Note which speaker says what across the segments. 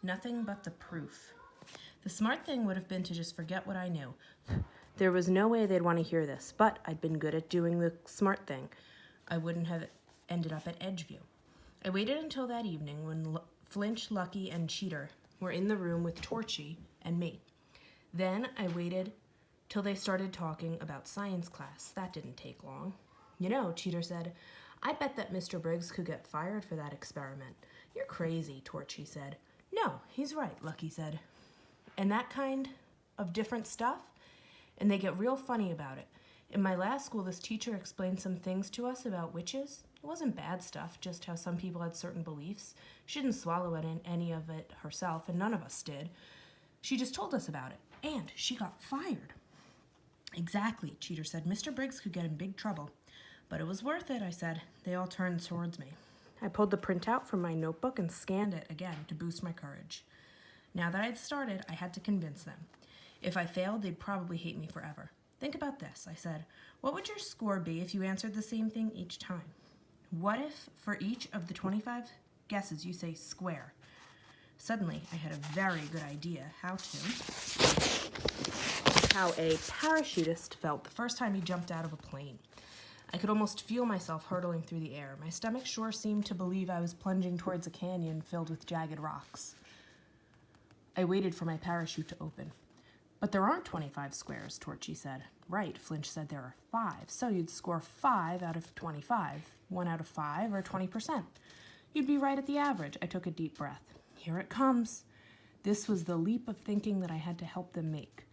Speaker 1: Nothing but the proof. The smart thing would have been to just forget what I knew. There was no way they'd want to hear this, but I'd been good at doing the smart thing. I wouldn't have ended up at Edgeview. I waited until that evening when Flinch, Lucky, and Cheater were in the room with Torchy and me. Then I waited till they started talking about science class. That didn't take long. You know, Cheater said, I bet that Mr. Briggs could get fired for that experiment. You're crazy, Torchy said. No, he's right, Lucky said. And that kind of different stuff, and they get real funny about it. In my last school, this teacher explained some things to us about witches. It wasn't bad stuff, just how some people had certain beliefs. She didn't swallow any of it herself, and none of us did. She just told us about it, and she got fired. Exactly, Cheater said. Mr. Briggs could get in big trouble. But it was worth it, I said. They all turned towards me. I pulled the printout from my notebook and scanned it again to boost my courage. Now that I'd started, I had to convince them. If I failed, they'd probably hate me forever. Think about this, I said. What would your score be if you answered the same thing each time? What if for each of the 25 guesses you say square? Suddenly, I had a very good idea how a parachutist felt the first time he jumped out of a plane. I could almost feel myself hurtling through the air. My stomach sure seemed to believe I was plunging towards a canyon filled with jagged rocks. I waited for my parachute to open. But there aren't 25 squares, Torchy said. Right, Flinch said there are 5, so you'd score 5 out of 25, 1 out of 5, or 20%. You'd be right at the average. I took a deep breath. Here it comes. This was the leap of thinking that I had to help them make.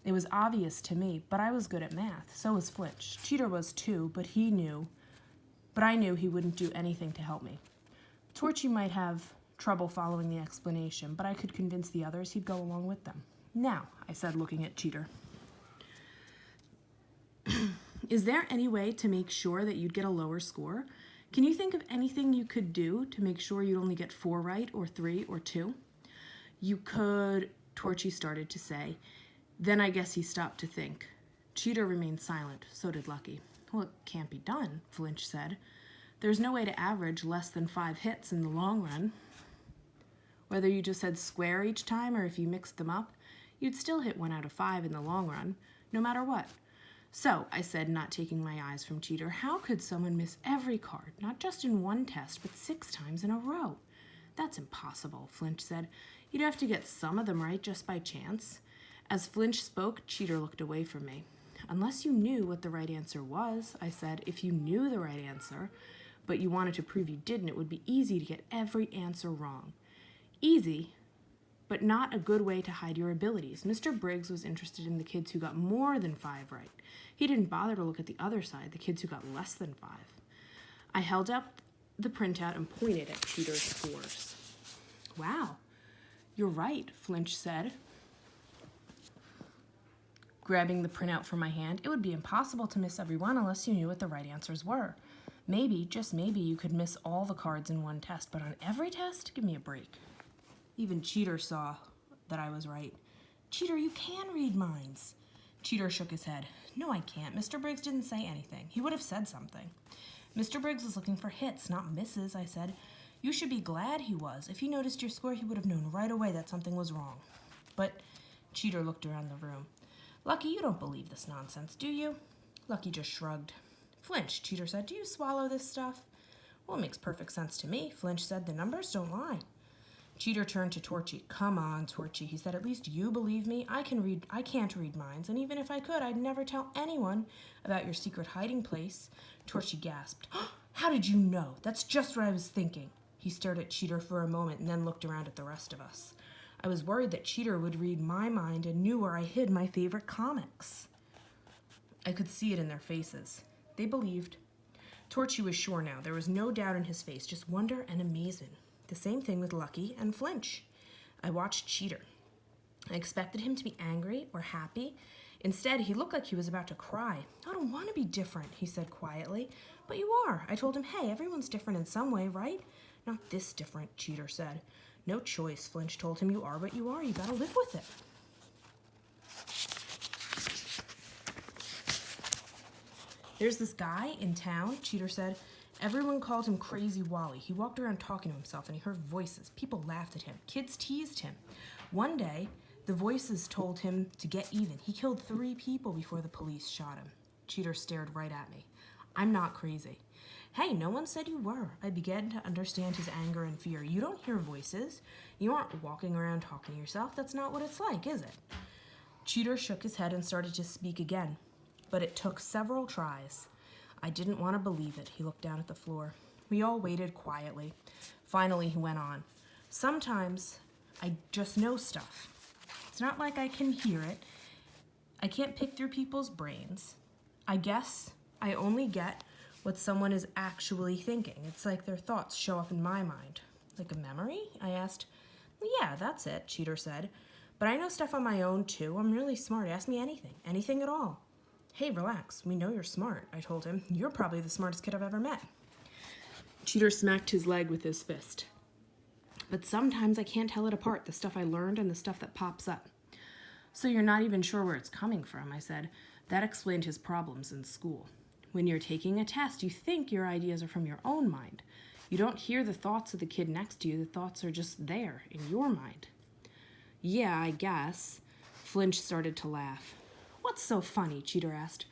Speaker 1: It was obvious to me, but I was good at math. So was Flinch. Cheater was too, but I knew he wouldn't do anything to help me. Torchy might have trouble following the explanation, but I could convince the others he'd go along with them. Now, I said, looking at Cheater, is there any way to make sure that you'd get a lower score? Can you think of anything you could do to make sure you'd only get 4 right, or 3, or 2? You could, Torchy started to say. Then I guess he stopped to think. Cheater remained silent. So did Lucky. Well, it can't be done, Flinch said. There's no way to average less than 5 hits in the long run. Whether you just said square each time or if you mixed them up, you'd still hit 1 out of 5 in the long run, no matter what. So, I said, not taking my eyes from Cheater, how could someone miss every card, not just in one test, but 6 times in a row? That's impossible, Flinch said. You'd have to get some of them right just by chance. As Flinch spoke, Cheater looked away from me. Unless you knew what the right answer was, I said. If you knew the right answer, but you wanted to prove you didn't, it would be easy to get every answer wrong. Easy, but not a good way to hide your abilities. Mr. Briggs was interested in the kids who got more than 5 right. He didn't bother to look at the other side, the kids who got less than 5. I held up the printout and pointed at Cheater's scores. Wow, you're right, Flinch said, grabbing the printout from my hand. It would be impossible to miss every one unless you knew what the right answers were. Maybe, just maybe, you could miss all the cards in one test, but on every test, give me a break. Even Cheater saw that I was right. Cheater, you can read minds. Cheater shook his head. No, I can't. Mr. Briggs didn't say anything. He would have said something. Mr. Briggs was looking for hits, not misses, I said. You should be glad he was. If he noticed your score, he would have known right away that something was wrong. But Cheater looked around the room. Lucky, you don't believe this nonsense, do you? Lucky just shrugged. Flinch, Cheater said, do you swallow this stuff? Well, it makes perfect sense to me. Flinch said, the numbers don't lie. Cheater turned to Torchy. Come on, Torchy, he said, at least you believe me. I can't read minds, and even if I could, I'd never tell anyone about your secret hiding place. Torchy gasped. How did you know? That's just what I was thinking. He stared at Cheater for a moment and then looked around at the rest of us. I was worried that Cheater would read my mind and knew where I hid my favorite comics. I could see it in their faces. They believed. Torchy was sure now. There was no doubt in his face, just wonder and amazement. The same thing with Lucky and Flinch. I watched Cheater. I expected him to be angry or happy. Instead, he looked like he was about to cry. I don't want to be different, he said quietly. But you are. I told him, hey, everyone's different in some way, right? Not this different, Cheater said. No choice, Flinch told him. You are what you are. You gotta live with it. There's this guy in town, Cheater said. Everyone called him Crazy Wally. He walked around talking to himself and he heard voices. People laughed at him. Kids teased him. One day, the voices told him to get even. He killed 3 people before the police shot him. Cheater stared right at me. I'm not crazy. Hey, no one said you were. I began to understand his anger and fear. You don't hear voices. You aren't walking around talking to yourself. That's not what it's like, is it? Cheater shook his head and started to speak again, but it took several tries. I didn't want to believe it. He looked down at the floor. We all waited quietly. Finally, he went on. Sometimes I just know stuff. It's not like I can hear it. I can't pick through people's brains. I guess I only get what someone is actually thinking. It's like their thoughts show up in my mind. Like a memory? I asked. Yeah, that's it, Cheater said. But I know stuff on my own, too. I'm really smart. Ask me anything. Anything at all. Hey, relax. We know you're smart, I told him. You're probably the smartest kid I've ever met. Cheater smacked his leg with his fist. But sometimes I can't tell it apart, the stuff I learned and the stuff that pops up. So you're not even sure where it's coming from, I said. That explained his problems in school. When you're taking a test, you think your ideas are from your own mind. You don't hear the thoughts of the kid next to you. The thoughts are just there in your mind. Yeah, I guess. Flinch started to laugh. What's so funny? Cheater asked.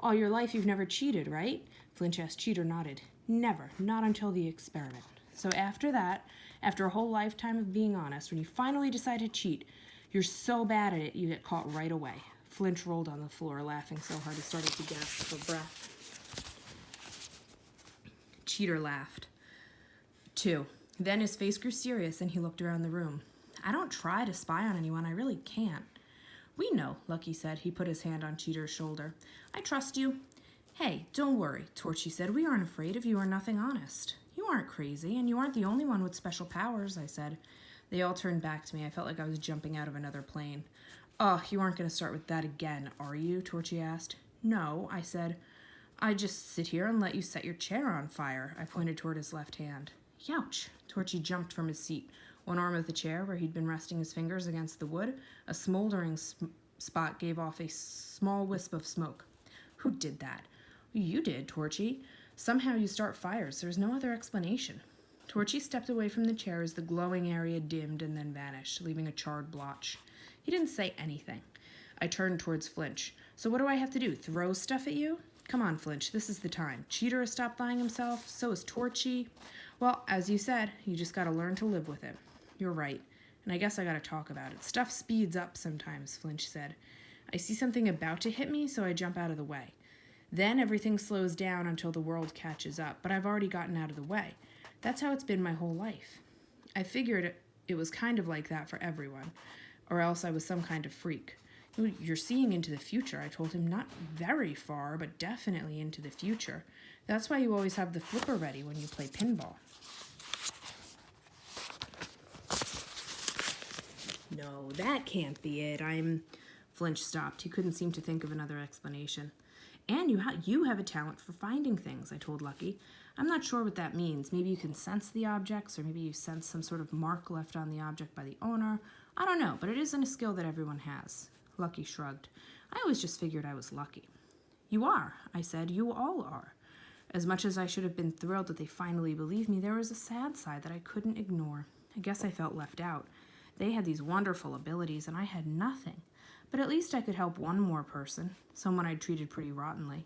Speaker 1: All your life you've never cheated, right? Flinch asked. Cheater nodded. Never. Not until the experiment. So after that, after a whole lifetime of being honest, when you finally decide to cheat, you're so bad at it you get caught right away. Flinch rolled on the floor, laughing so hard he started to gasp for breath. Cheater laughed, too. Then his face grew serious and he looked around the room. I don't try to spy on anyone. I really can't. We know, Lucky said. He put his hand on Cheater's shoulder. I trust you. Hey, don't worry, Torchy said. We aren't afraid of you or nothing honest. You aren't crazy, and you aren't the only one with special powers, I said. They all turned back to me. I felt like I was jumping out of another plane. Oh, you aren't going to start with that again, are you? Torchy asked. No, I said. I just sit here and let you set your chair on fire. I pointed toward his left hand. Youch! Torchy jumped from his seat. One arm of the chair, where he'd been resting his fingers against the wood, a smoldering spot gave off a small wisp of smoke. Who did that? You did, Torchy. Somehow you start fires. There's no other explanation. Torchy stepped away from the chair as the glowing area dimmed and then vanished, leaving a charred blotch. He didn't say anything. I turned towards Flinch. So what do I have to do, throw stuff at you? Come on, Flinch, this is the time. Cheater has stopped lying himself, so is Torchy. Well, as you said, you just gotta learn to live with it. You're right, and I guess I gotta talk about it. Stuff speeds up sometimes, Flinch said. I see something about to hit me, so I jump out of the way. Then everything slows down until the world catches up, but I've already gotten out of the way. That's how it's been my whole life. I figured it was kind of like that for everyone, or else I was some kind of freak. You're seeing into the future, I told him. Not very far, but definitely into the future. That's why you always have the flipper ready when you play pinball. No, that can't be it. Flinch stopped. He couldn't seem to think of another explanation. And you have a talent for finding things, I told Lucky. I'm not sure what that means. Maybe you can sense the objects, or maybe you sense some sort of mark left on the object by the owner. I don't know, but it isn't a skill that everyone has. Lucky shrugged. I always just figured I was lucky. You are, I said. You all are. As much as I should have been thrilled that they finally believed me, there was a sad side that I couldn't ignore. I guess I felt left out. They had these wonderful abilities, and I had nothing. But at least I could help one more person, someone I'd treated pretty rottenly.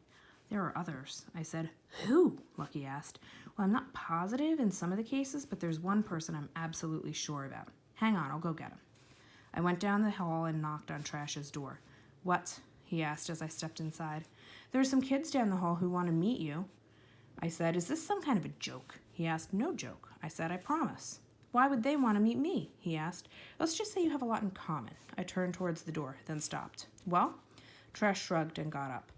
Speaker 1: There are others, I said. Who? Lucky asked. Well, I'm not positive in some of the cases, but there's one person I'm absolutely sure about. Hang on, I'll go get him. I went down the hall and knocked on Trash's door. What? He asked as I stepped inside. There are some kids down the hall who want to meet you. I said, is this some kind of a joke? He asked. No joke. I said, I promise. Why would they want to meet me? He asked. Let's just say you have a lot in common. I turned towards the door, then stopped. Well? Trash shrugged and got up.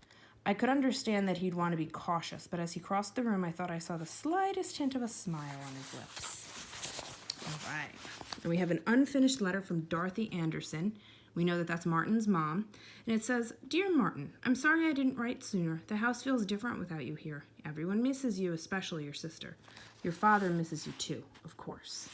Speaker 1: I could understand that he'd want to be cautious, but as he crossed the room, I thought I saw the slightest hint of a smile on his lips. All right. And we have an unfinished letter from Dorothy Anderson. We know that that's Martin's mom. And it says, Dear Martin, I'm sorry I didn't write sooner. The house feels different without you here. Everyone misses you, especially your sister. Your father misses you too, of course.